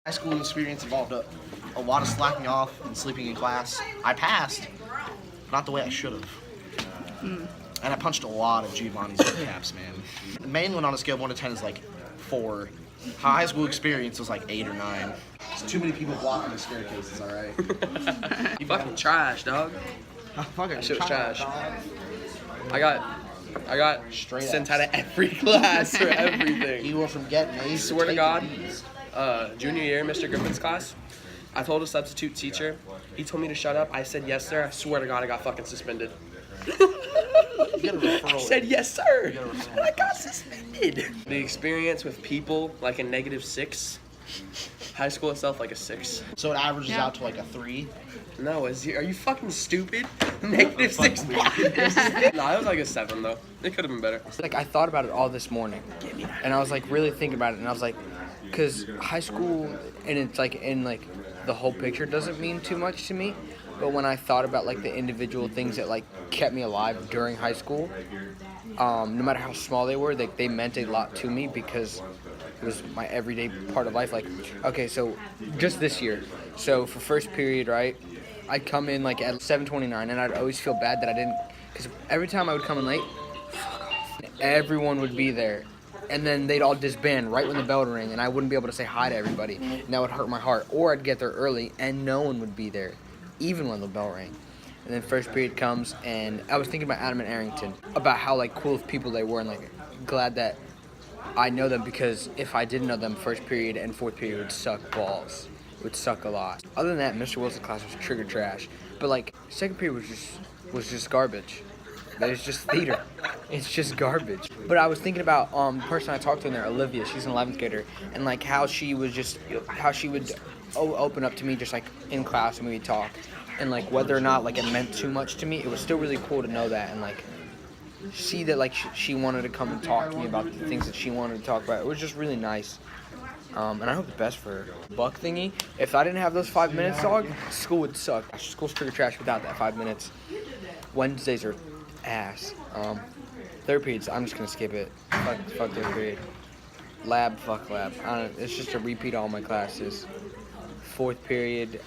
High school experience involved a lot of slacking off and sleeping in class. I passed, not the way I should have. And I punched a lot of Giovanni's caps, man. The main one on a scale of 1 to 10 is like 4. High school experience was like 8 or 9. There's too many people blocking the staircases, alright? You fucking trash, dog. Fucking shit was trash. dog. I got Straight sent Fs. out of every class for everything. You went from getting A's Swear to taking God. B's. Junior year, Mr. Griffin's class, I told a substitute teacher. He told me to shut up. I said yes, sir. I swear to God, I got fucking suspended. You get a referral. I said yes, sir, You got a referral. and I got suspended. The experience with people like a -6. High school itself like a 6. So it averages Yeah. out to like a 3. No, are you fucking stupid? -6. No, it was like a 7 though. It could have been better. Like, I thought about it all this morning, and I was like really thinking about it, and I was like, because high school, and it's like in like the whole picture doesn't mean too much to me, but when I thought about like the individual things that like kept me alive during high school, no matter how small they were, they meant a lot to me because it was my everyday part of life. Like, okay, so just this year, so for first period, right, I'd come in like at 7:29, and I'd always feel bad that I didn't, because every time I would come in late, everyone would be there, and then they'd all disband right when the bell would ring, and I wouldn't be able to say hi to everybody, and that would hurt my heart. Or I'd get there early, and no one would be there, even when the bell rang. And then first period comes, and I was thinking about Adam and Arrington, about how like cool of people they were, and like glad that I know them, because if I didn't know them, first period and fourth period would suck balls. It would suck a lot. Other than that, Mr. Wilson's class was trigger trash. But like second period was just garbage. It's just theater. It's just garbage. But I was thinking about the person I talked to in there, Olivia. She's an 11th grader, and like how she would open up to me just like in class, and we'd talk, and like whether or not like it meant too much to me, it was still really cool to know that, and like see that like she wanted to come and talk to me about the things that she wanted to talk about. It was just really nice. And I hope the best for her. Buck thingy. If I didn't have those 5 minutes, dog, school would suck. School's trigger trash without that 5 minutes. Wednesdays are ass. Third periods, I'm just gonna skip it. Fuck third period. Lab, fuck lab. It's just a repeat of all my classes. Fourth period,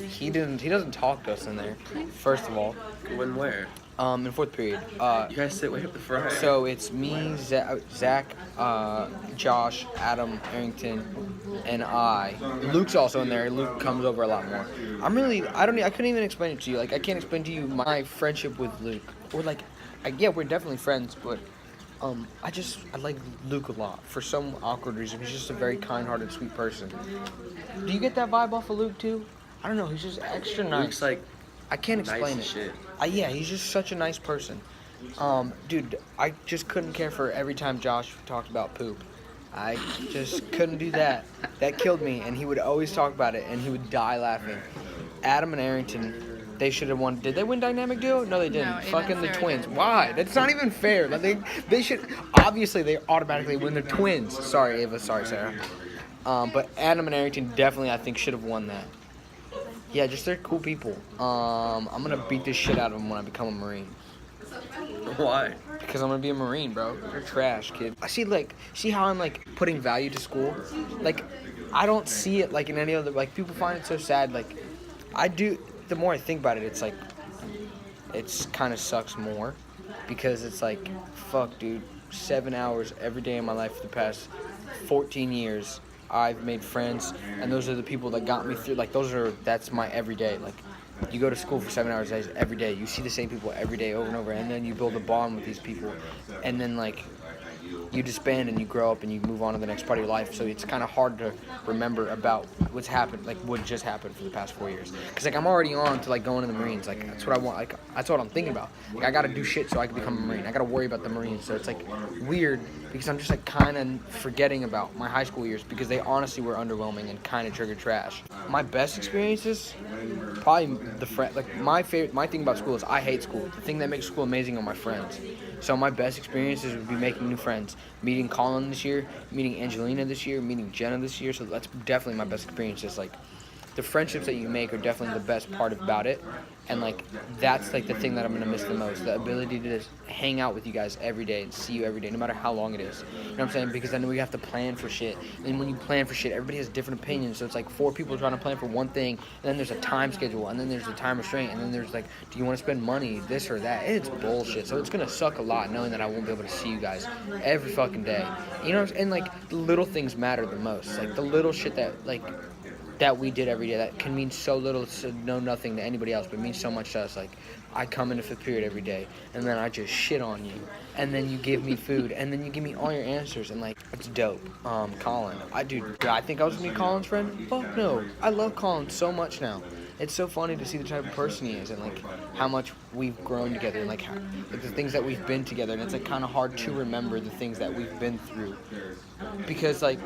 he doesn't talk to us in there. First of all, When where? in fourth period. You guys sit way up the front. So it's me, Zach, Josh, Adam, Arrington, and I. Luke's also in there. Luke comes over a lot more. I couldn't even explain it to you. Like, I can't explain to you my friendship with Luke. Or like, yeah, we're definitely friends, but I like Luke a lot for some awkward reason. He's just a very kind-hearted, sweet person. Do you get that vibe off of Luke too? I don't know. He's just extra nice. Luke's like I can't nice explain as it. shit. Yeah, he's just such a nice person. Dude, I just couldn't care for every time Josh talked about poop. I just couldn't do that. That killed me, and he would always talk about it, and he would die laughing. Adam and Arrington, they should have won. Did they win Dynamic Duo? No, they didn't. No, Ava Fucking and the Sarah twins. did. Why? That's not even fair. Like, they should, obviously, they automatically win. They're twins. Sorry, Ava. Sorry, Sarah. But Adam and Arrington definitely, I think, should have won that. Yeah, just they're cool people. I'm gonna beat the shit out of them when I become a Marine. Why? Because I'm gonna be a Marine, bro. They're trash, kid. I see how I'm like putting value to school. Like, I don't see it like in any other, like people find it so sad. Like, I do. The more I think about it, it's like, it's kind of sucks more, because it's like, fuck, dude. 7 hours every day of my life for the past 14 years. I've made friends, and those are the people that got me through. Like, that's my everyday. Like, you go to school for 7 hours every day. You see the same people every day over and over, and then you build a bond with these people, and then like you disband and you grow up and you move on to the next part of your life. So it's kind of hard to remember about what's happened, like what just happened for the past 4 years. Cause like I'm already on to like going to the Marines. Like that's what I want. Like that's what I'm thinking about. Like I gotta do shit so I can become a Marine. I gotta worry about the Marines. So it's like weird because I'm just like kind of forgetting about my high school years because they honestly were underwhelming and kind of trigger trash. My best experiences, probably my thing about school is I hate school. The thing that makes school amazing are my friends. So my best experiences would be making new friends, meeting Colin this year, meeting Angelina this year, meeting Jenna this year. So that's definitely my best experiences. Like the friendships that you make are definitely the best part about it. And like that's like the thing that I'm gonna miss the most, the ability to just hang out with you guys every day and see you every day, no matter how long it is. You know what I'm saying? Because then we have to plan for shit. And when you plan for shit, everybody has different opinions. So it's like 4 people trying to plan for one thing, and then there's a time schedule, and then there's a time restraint, and then there's like, do you want to spend money, this or that? It's bullshit. So it's gonna suck a lot knowing that I won't be able to see you guys every fucking day. You know, and like the little things matter the most. Like the little shit that we did every day that can mean so little to know nothing to anybody else, but means so much to us. Like I come into 5th period every day, and then I just shit on you, and then you give me food, and then you give me all your answers, and like it's dope. Colin, I think I was gonna be Colin's friend. Fuck no, I love Colin so much now. It's so funny to see the type of person he is, and like how much we've grown together, and like the things that we've been together, and it's like kind of hard to remember the things that we've been through, because like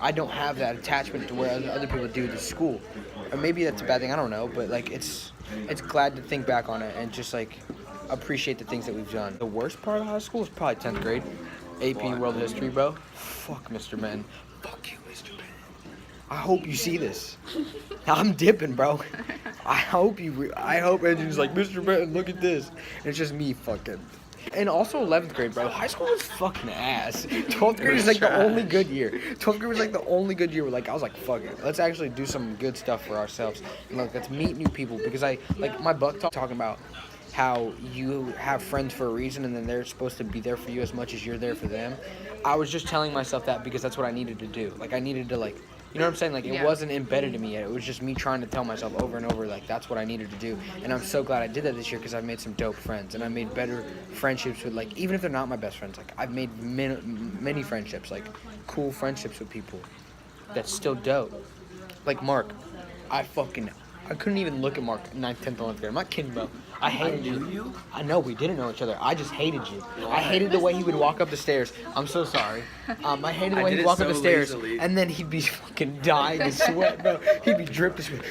I don't have that attachment to where other people do to school, or maybe that's a bad thing, I don't know, but like it's glad to think back on it and just like appreciate the things that we've done. The worst part of high school is probably 10th grade, AP World History, bro. Fuck Mr. Men. Fuck you, Mr. Men. I hope you see this. I'm dipping, bro. I hope Andrew's like, Mr. Men, look at this. And it's just me fucking. And also 11th grade, bro. High school was fucking ass. 12th grade is like the only good year. 12th grade was like the only good year where like I was like, fuck it. Let's actually do some good stuff for ourselves. And like let's meet new people, because I like my buck talking about how you have friends for a reason, and then they're supposed to be there for you as much as you're there for them. I was just telling myself that because that's what I needed to do. Like I needed to like, you know what I'm saying? Like it wasn't embedded in me yet. It was just me trying to tell myself over and over like that's what I needed to do. And I'm so glad I did that this year, because I've made some dope friends, and I made better friendships with like, even if they're not my best friends, like I've made many friendships, like cool friendships with people that's still dope. Like Mark, I couldn't even look at Mark 9th, 10th, 11th grade. I'm not kidding, bro. I hated you. I know we didn't know each other. I just hated you. I hated the way he would walk up the stairs. I'm so sorry. I hated the way he'd walk up the stairs, and then he'd be fucking dying in sweat, bro. He'd be dripping sweat.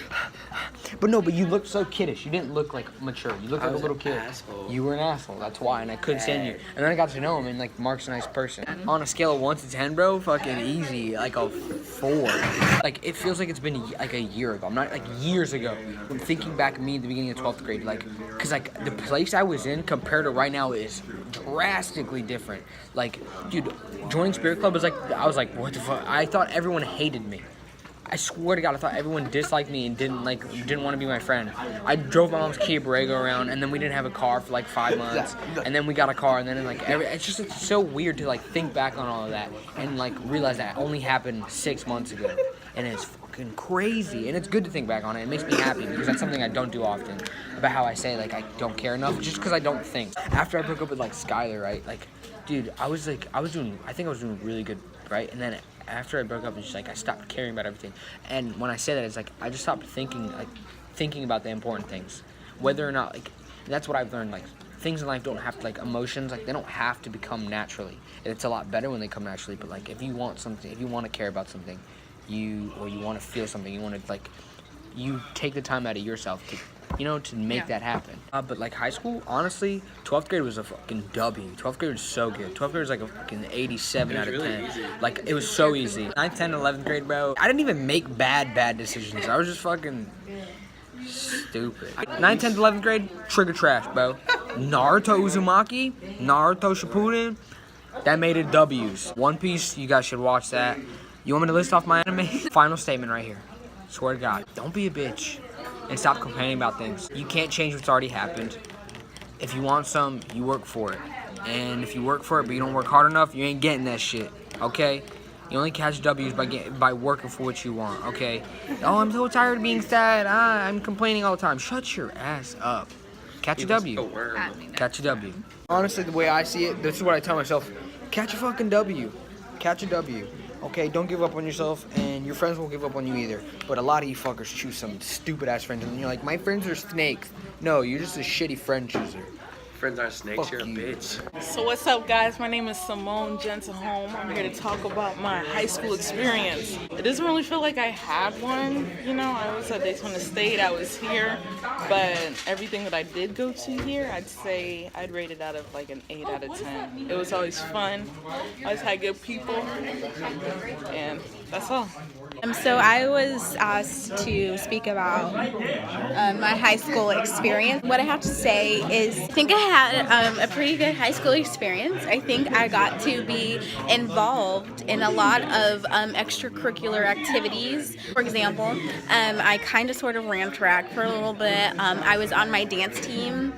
But you looked so kiddish. You didn't look like mature. You looked like a little kid. Asshole. You were an asshole. That's why, and I couldn't stand you. And then I got to know him, and like Mark's a nice person. On a scale of 1 to 10, bro, fucking easy, like a 4. Like it feels like it's been like a year ago. I'm not like years ago. When thinking back at me at the beginning of 12th grade, like, cause like the place I was in compared to right now is drastically different. Like, dude, joining Spirit Club was like, I was like, what the fuck? I thought everyone hated me. I swear to God, I thought everyone disliked me and didn't want to be my friend. I drove my mom's Kia Borrego around, and then we didn't have a car for like 5 months, and then we got a car, and then it's so weird to like think back on all of that and like realize that only happened 6 months ago, and it's fucking crazy. And it's good to think back on it. It makes me happy, because that's something I don't do often. About how I say like I don't care enough, just because I don't think. After I broke up with like Skylar, right? Like, dude, I think I was doing really good, right? And then after I broke up, it's just like I stopped caring about everything. And when I say that, it's like I just stopped thinking about the important things, whether or not like. That's what I've learned. Like things in life don't have to, like emotions, like they don't have to become naturally. It's a lot better when they come naturally. But like if you want something, if you want to care about something, you want to feel something, you want to like, you take the time out of yourself to. To make that happen. But like high school, honestly, 12th grade was a fucking W. 12th grade was so good. 12th grade was like a fucking 87 out of 10. Easy. Like, it was so easy. 9th, 10th, 11th grade, bro. I didn't even make bad decisions. I was just fucking stupid. 9th, 10th, 11th grade, trigger trash, bro. Naruto Uzumaki, Naruto Shippuden, that made it W's. One Piece, you guys should watch that. You want me to list off my anime? Final statement right here. Swear to God, don't be a bitch. And stop complaining about things. You can't change what's already happened. If you want some, you work for it. And if you work for it, but you don't work hard enough, you ain't getting that shit, okay? You only catch W's by working for what you want, okay? Oh, I'm so tired of being sad. I'm complaining all the time. Shut your ass up. Catch a W. Catch a W. Honestly, the way I see it, this is what I tell myself. Catch a fucking W. Catch a W. Okay, don't give up on yourself, and your friends won't give up on you either. But a lot of you fuckers choose some stupid-ass friends, and you're like, my friends are snakes. No, you're just a shitty friend chooser. Friends aren't snakes, Fuck you're a you. bitch. So what's up, guys? My name is Simone Gentleholm. I'm here to talk about my high school experience. It doesn't really feel like I had one. I was at Daytona State. I was here. But everything that I did go to here, I'd say I'd rate it out of like an 8 out of 10. It was always fun. I always had good people. And that's all. So I was asked to speak about my high school experience. What I have to say is I think I had a pretty good high school experience. I think I got to be involved in a lot of extracurricular activities. For example, I kind of sort of ran track for a little bit. I was on my dance team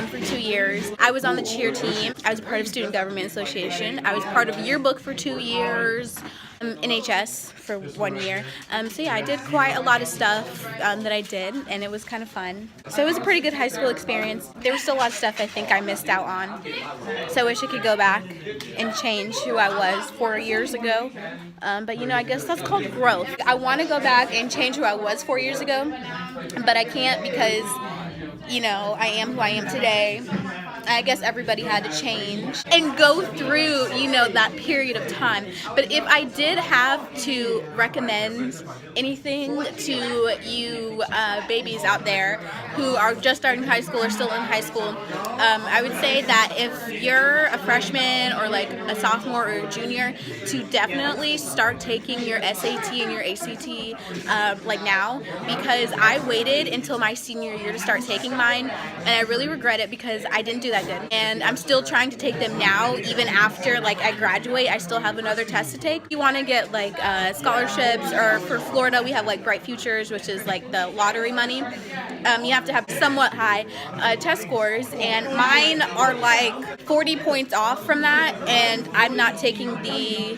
for 2 years. I was on the cheer team. I was part of Student Government Association. I was part of yearbook for 2 years. NHS for 1 year. So yeah, I did quite a lot of stuff that I did, and it was kind of fun. So it was a pretty good high school experience. There was still a lot of stuff I think I missed out on. So I wish I could go back and change who I was 4 years ago. But you know, I guess that's called growth. I want to go back and change who I was 4 years ago, but I can't because, you know, I am who I am today. I guess everybody had to change and go through, you know, that period of time. But if I did have to recommend anything to you babies out there who are just starting high school or still in high school, I would say that if you're a freshman or like a sophomore or a junior, to definitely start taking your SAT and your ACT like now, because I waited until my senior year to start taking mine, and I really regret it because I didn't do that good. And I'm still trying to take them now, even after like I graduate. I still have another test to take. You want to get like scholarships, or for Florida we have like Bright Futures, which is like the lottery money. You have to have somewhat high test scores, and mine are like 40 points off from that, and I'm not taking the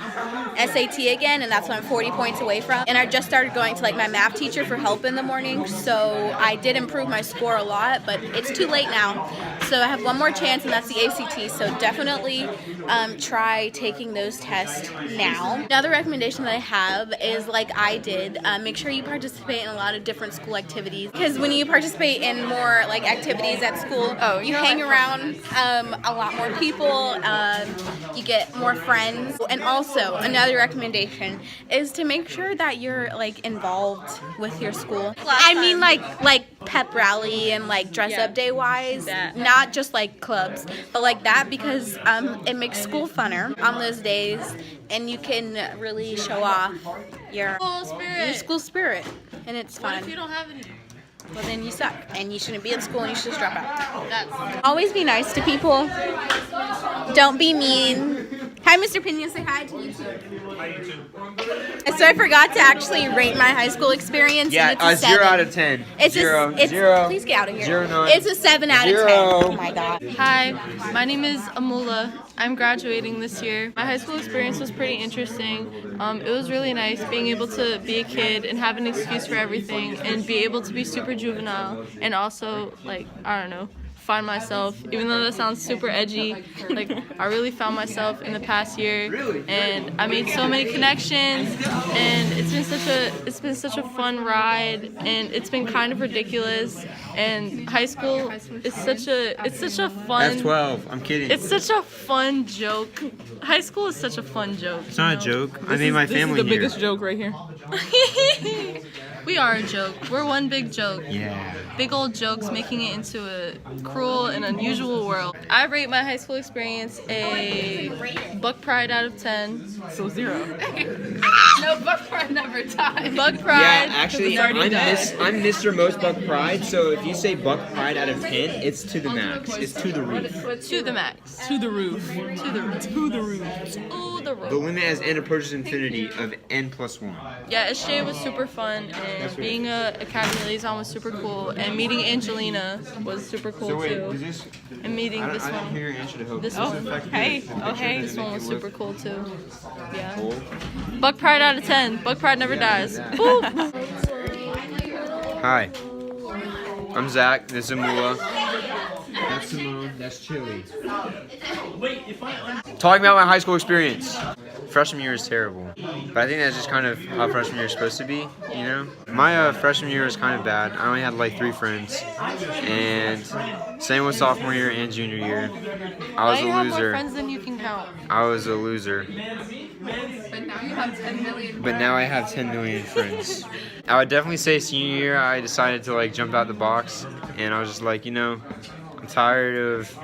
SAT again, and that's what I'm 40 points away from. And I just started going to like my math teacher for help in the morning, so I did improve my score a lot, but it's too late now. So I have one more chance, and that's the ACT, so definitely try taking those tests now. Another recommendation that I have is, like I did, make sure you participate in a lot of different school activities, because when you participate in more like activities at school, you hang around a lot more people, you get more friends. And also another recommendation is to make sure that you're like involved with your school. I mean like pep rally and like dress up day wise, not just like clubs, but like that, because it makes school funner on those days, and you can really show off your school spirit, and it's fun. What if you don't have any? Well, then you suck, and you shouldn't be in school, and you should just drop out. Always be nice to people. Don't be mean. Hi, Mr. Pinion. Say hi to YouTube. So I forgot to actually rate my high school experience. Yeah, and it's a 0 7. out of 10. It's Zero. Please get out of here. 0, 9. It's a 7 out of 10. Oh my god. Hi, my name is Amula. I'm graduating this year. My high school experience was pretty interesting. It was really nice being able to be a kid and have an excuse for everything, and be able to be super juvenile, and also, like, I don't know, find myself, even though that sounds super edgy. Like, I really found myself in the past year, and I made so many connections, and it's been such a fun ride, and it's been kind of ridiculous. And high school is such a fun. That's 12. I'm kidding. It's such a fun joke. High school is such a fun joke. It's not a joke. I made my family This is the here. biggest joke right here. We are a joke. We're one big joke. Yeah. Big old jokes making it into a cruel and unusual world. I rate my high school experience a Buck Pride out of 10. So 0. No, Buck Pride never died. Buck Pride. Yeah, actually, I'm Mr. Most Buck Pride, so if you say Buck Pride out of 10, it's to the max. It's to the roof. To the max. To the roof. To the roof. To the roof. Ooh, the roof. The limit has n approaches infinity of n+1. Yeah, SJ was super fun, and being a Academy Liaison was super cool, and meeting Angelina was super cool too. this? And meeting this one. hear your answer to hope. This Does one. this affect Hey. the Oh, hey. This one was super cool too. Yeah. Cool. Buck Pride out of 10. Buck Pride never dies. Boop. Hi. I'm Zach. This is Amula. That's Simone. That's Chili. Talking about my high school experience. Freshman year is terrible, but I think that's just kind of how freshman year is supposed to be, you know? My freshman year was kind of bad. I only had like 3 friends, and same with sophomore year and junior year. I was Now you a have more loser. friends than you can count. I was a loser. But now you have 10 million. But now I have 10 million friends. I would definitely say senior year, I decided to like jump out the box, and I was just like, you know, I'm tired of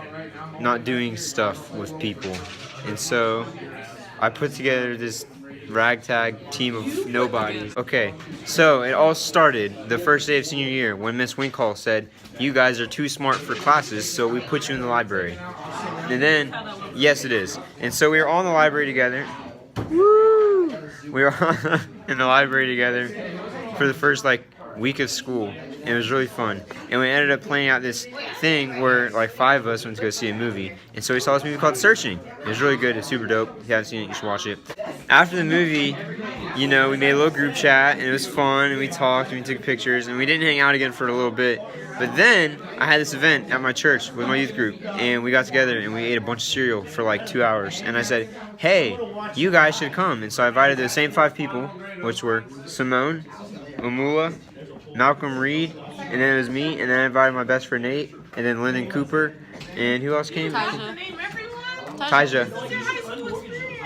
not doing stuff with people. And so I put together this ragtag team of nobodies. Okay, so it all started the first day of senior year when Miss Winkhall said, "You guys are too smart for classes, so we put you in the library." And then, yes, it is. And so we were all in the library together. Woo! We were all in the library together for the first week of school. And it was really fun. And we ended up playing out this thing where 5 of us went to go see a movie. And so we saw this movie called Searching. It was really good. It's super dope. If you haven't seen it, you should watch it. After the movie, we made a little group chat, and it was fun, and we talked, and we took pictures, and we didn't hang out again for a little bit. But then I had this event at my church with my youth group, and we got together and we ate a bunch of cereal for 2 hours. And I said, "Hey, you guys should come." And so I invited the same 5 people, which were Simone, Amula, Malcolm Reed, and then it was me, and then I invited my best friend Nate, and then Lyndon Cooper, and who else came? Tyja.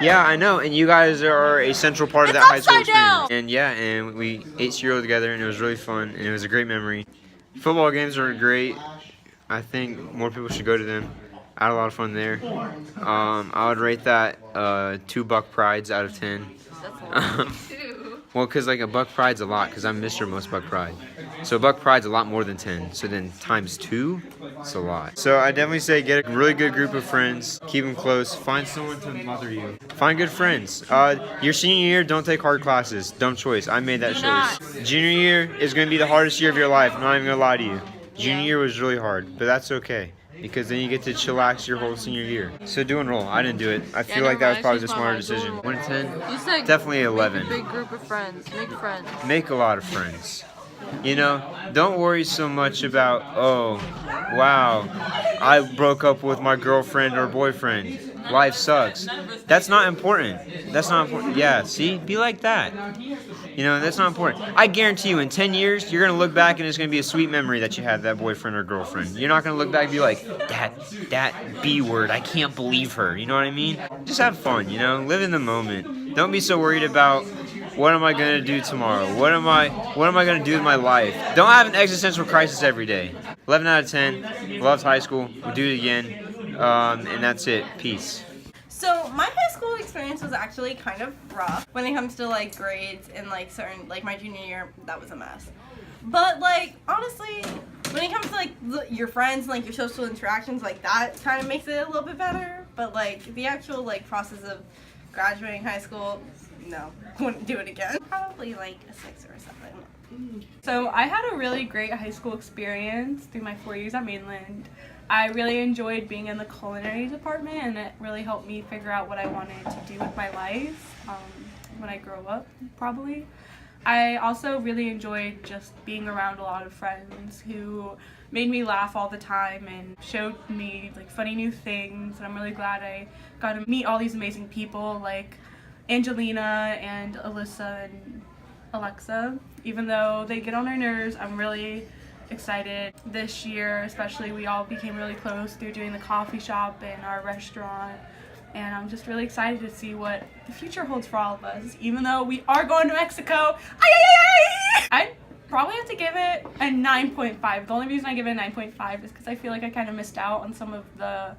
Yeah, I know, and you guys are a central part of that high school experience. And yeah, and we ate cereal together, and it was really fun, and it was a great memory. Football games are great. I think more people should go to them. I had a lot of fun there. I would rate that 2 Buck Prides out of 10. Well, because a Buck Pride's a lot, because I'm Mr. Most Buck Pride. So Buck Pride's a lot more than 10. So then times 2, it's a lot. So I definitely say get a really good group of friends. Keep them close. Find someone to mother you. Find good friends. Your senior year, don't take hard classes. Dumb choice. I made that choice. Junior year is going to be the hardest year of your life. I'm not even going to lie to you. Junior year was really hard, but that's okay. Because then you get to chillax your whole senior year. So do enroll. I didn't do it. I feel like that was probably the smarter decision. 1 to 10? You said definitely 11. Make a big group of friends. Make friends. Make a lot of friends. Don't worry so much about, oh, wow, I broke up with my girlfriend or boyfriend. Life sucks. That's not important. That's not important. Yeah, see? Be like that. That's not important. I guarantee you in 10 years, you're going to look back and it's going to be a sweet memory that you had that boyfriend or girlfriend. You're not going to look back and be like, that B word, I can't believe her. You know what I mean? Just have fun, live in the moment. Don't be so worried about what am I going to do tomorrow? What am I going to do with my life? Don't have an existential crisis every day. 11 out of 10. Loved high school. We'll do it again. And that's it. Peace. So my high school experience was actually kind of rough when it comes to grades and certain my junior year. That was a mess. But honestly, when it comes to your friends and your social interactions, that kind of makes it a little bit better. But the actual process of graduating high school, no, wouldn't do it again. Probably a 6 or 7. So I had a really great high school experience through my 4 years at Mainland. I really enjoyed being in the culinary department, and it really helped me figure out what I wanted to do with my life when I grow up, probably. I also really enjoyed just being around a lot of friends who made me laugh all the time and showed me funny new things, and I'm really glad I got to meet all these amazing people like Angelina and Alyssa and Alexa. Even though they get on our nerves, I'm really excited. This year especially, we all became really close through doing the coffee shop and our restaurant, and I'm just really excited to see what the future holds for all of us, even though we are going to Mexico. I probably have to give it a 9.5. The only reason I give it a 9.5 is because I feel like I kind of missed out on some of the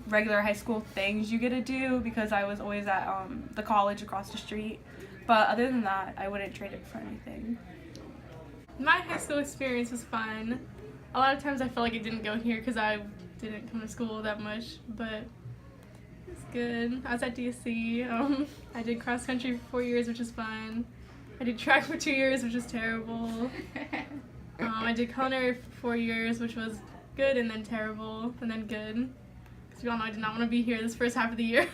regular high school things you get to do because I was always at the college across the street. But other than that, I wouldn't trade it for anything. My high school experience was fun. A lot of times I feel like I didn't go here because I didn't come to school that much, but it's good. I was at DSC. I did cross country for 4 years, which is fun. I did track for 2 years, which was terrible. I did culinary for 4 years, which was good and then terrible and then good. Because we all know I did not want to be here this first half of the year.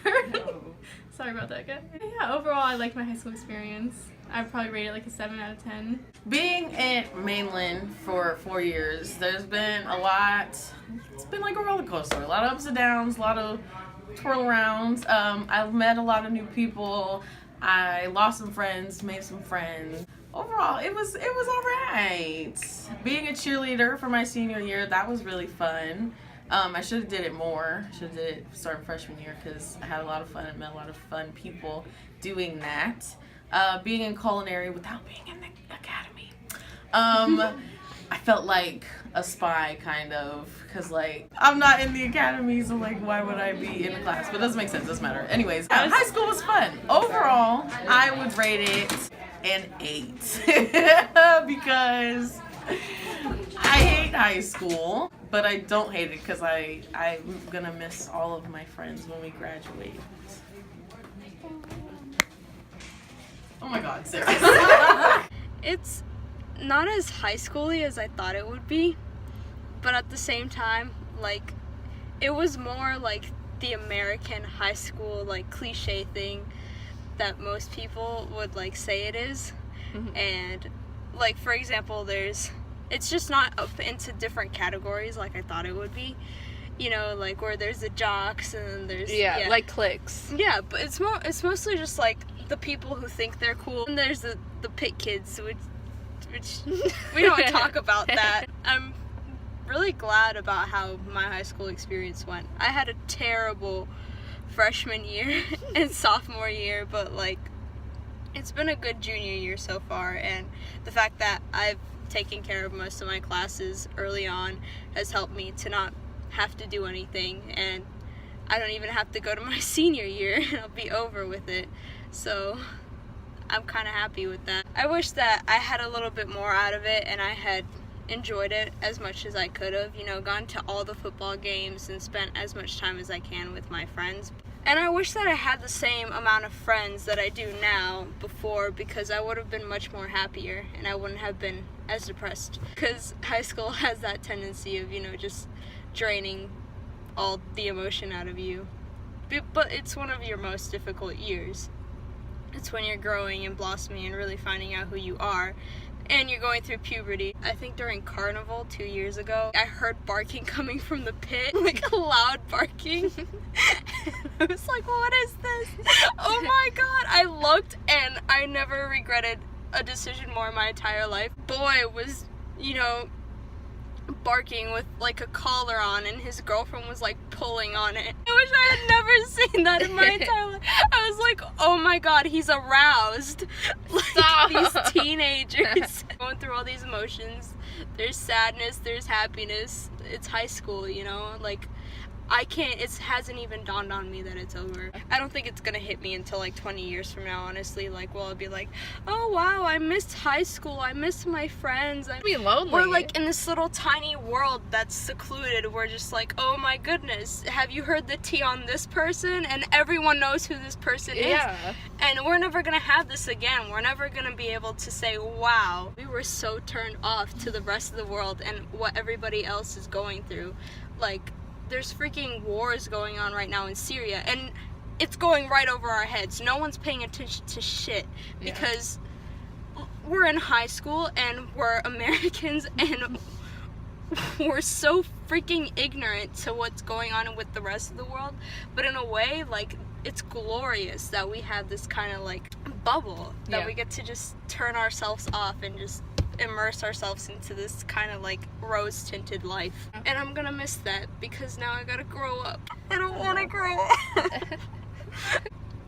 Sorry about that, guys. Yeah, overall I liked my high school experience. I'd probably rate it a 7 out of 10. Being at Mainland for 4 years, there's been a lot. It's been like a roller coaster. A lot of ups and downs, a lot of twirl arounds. I've met a lot of new people. I lost some friends, made some friends. Overall, it was alright. Being a cheerleader for my senior year, that was really fun. I should have did it more. Should have did it starting freshman year because I had a lot of fun and met a lot of fun people doing that. Being in culinary without being in the academy. I felt like a spy kind of, because like I'm not in the academy, so like why would I be in the class? But it doesn't make sense, doesn't matter. Anyways, high school was fun. Overall, I would rate it an 8 because I hate high school, but I don't hate it because I'm gonna miss all of my friends when we graduate. Oh my god, Sarah. It's not as high schooly as I thought it would be, but at the same time, like, it was more like the American high school, like, cliche thing that most people would, like, say it is. And, like, for example, it's just not up into different categories like I thought it would be. You know, like, where there's the jocks and then there's... Yeah, like cliques. Yeah, but it's mostly just, like, the people who think they're cool. And there's the pit kids, which we don't talk about that. I'm really glad about how my high school experience went. I had a terrible freshman year and sophomore year, but like it's been a good junior year so far, and the fact that I've taken care of most of my classes early on has helped me to not have to do anything, and I don't even have to go to my senior year and I'll be over with it. So I'm kind of happy with that. I wish that I had a little bit more out of it and I had enjoyed it as much as I could have, you know, gone to all the football games and spent as much time as I can with my friends. And I wish that I had the same amount of friends that I do now before, because I would have been much more happier and I wouldn't have been as depressed. Because high school has that tendency of, you know, just draining all the emotion out of you. But it's one of your most difficult years. It's when you're growing and blossoming and really finding out who you are. And you're going through puberty. I think during Carnival 2 years ago, I heard barking coming from the pit, like loud barking. I was like, what is this? Oh my god. I looked and I never regretted a decision more in my entire life. Boy was, you know, barking with like a collar on, and his girlfriend was like pulling on it. I wish I had never seen that in my entire life. I was like, oh my god, he's aroused. Like these teenagers going through all these emotions. There's sadness, there's happiness. It's high school, you know, like it hasn't even dawned on me that it's over. I don't think it's gonna hit me until like 20 years from now, honestly. Like, well, I'll be like, oh wow, I missed high school, I miss my friends. I'd be lonely. We're like in this little tiny world that's secluded. We're just like, oh my goodness, have you heard the tea on this person? And everyone knows who this person is. And we're never gonna have this again. We're never gonna be able to say, wow, we were so turned off to the rest of the world and what everybody else is going through. Like, there's freaking wars going on right now in Syria, and it's going right over our heads. No one's paying attention to shit because we're in high school and we're Americans and we're so freaking ignorant to what's going on with the rest of the world. But in a way, like, it's glorious that we have this kind of like bubble that we get to just turn ourselves off and just immerse ourselves into this kind of like rose-tinted life. And I'm gonna miss that because now I gotta grow up. I don't want to grow up.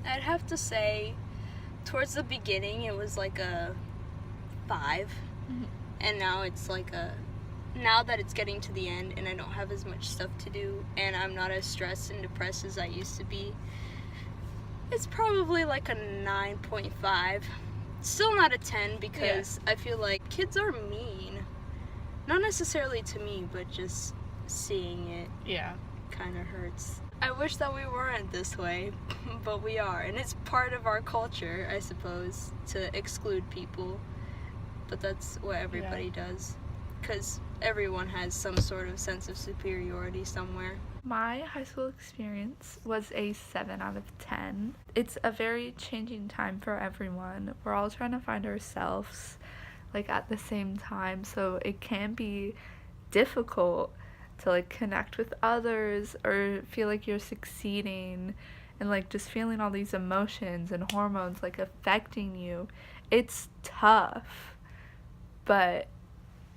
I'd have to say towards the beginning it was like a 5, and now it's like now that it's getting to the end and I don't have as much stuff to do and I'm not as stressed and depressed as I used to be, it's probably like a 9.5. Still not a 10 because I feel like kids are mean. Not necessarily to me, but just seeing it kind of hurts. I wish that we weren't this way, but we are. And it's part of our culture, I suppose, to exclude people. But that's what everybody does. Because everyone has some sort of sense of superiority somewhere. My high school experience was a 7 out of 10. It's a very changing time for everyone. We're all trying to find ourselves, like, at the same time, so it can be difficult to, like, connect with others or feel like you're succeeding and, like, just feeling all these emotions and hormones, like, affecting you. It's tough, but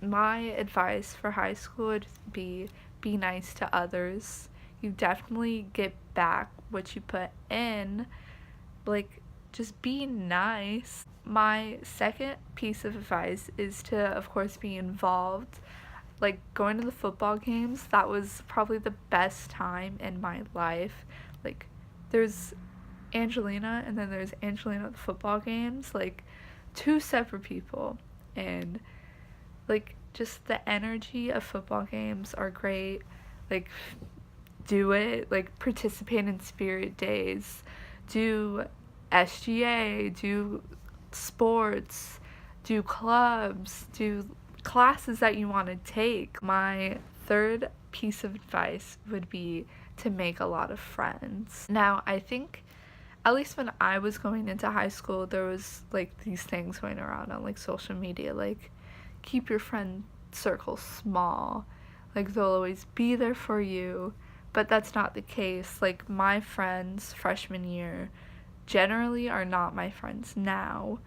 my advice for high school would be nice to others. You definitely get back what you put in. Like, just be nice. My second piece of advice is to, of course, be involved. like going to the football games, that was probably the best time in my life. Like there's Angelina and then there's Angelina at the football games, like 2 separate people. And like just the energy of football games are great. Like do it, like participate in spirit days, do SGA, do sports, do clubs, do classes that you want to take. My third piece of advice would be to make a lot of friends. Now, I think at least when I was going into high school, there was like these things going around on like social media, like keep your friend circle small, like they'll always be there for you. But that's not the case. Like my friends freshman year generally are not my friends now.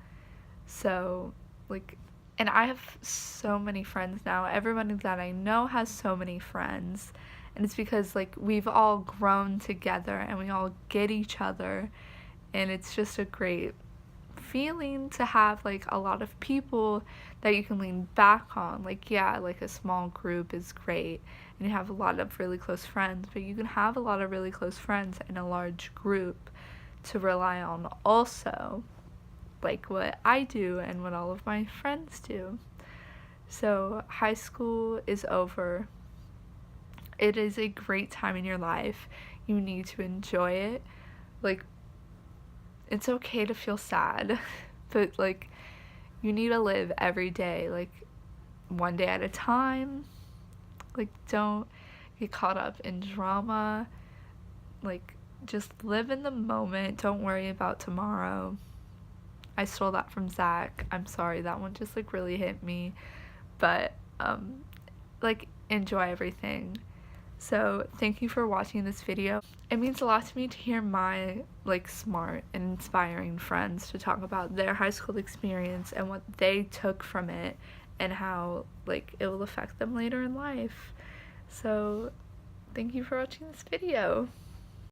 So like, and I have so many friends now. Everybody that I know has so many friends. And it's because like we've all grown together and we all get each other. And it's just a great feeling to have like a lot of people that you can lean back on. Like yeah, like a small group is great and you have a lot of really close friends, but you can have a lot of really close friends in a large group to rely on also, like what I do and what all of my friends do. So high school is over. It is a great time in your life. You need to enjoy it. Like it's okay to feel sad, but like you need to live every day, like one day at a time. Like don't get caught up in drama. Like just live in the moment. Don't worry about tomorrow. I stole that from Zach. I'm sorry, that one just like really hit me. But like enjoy everything. So thank you for watching this video. It means a lot to me to hear my like smart and inspiring friends to talk about their high school experience and what they took from it and how like it will affect them later in life. So thank you for watching this video.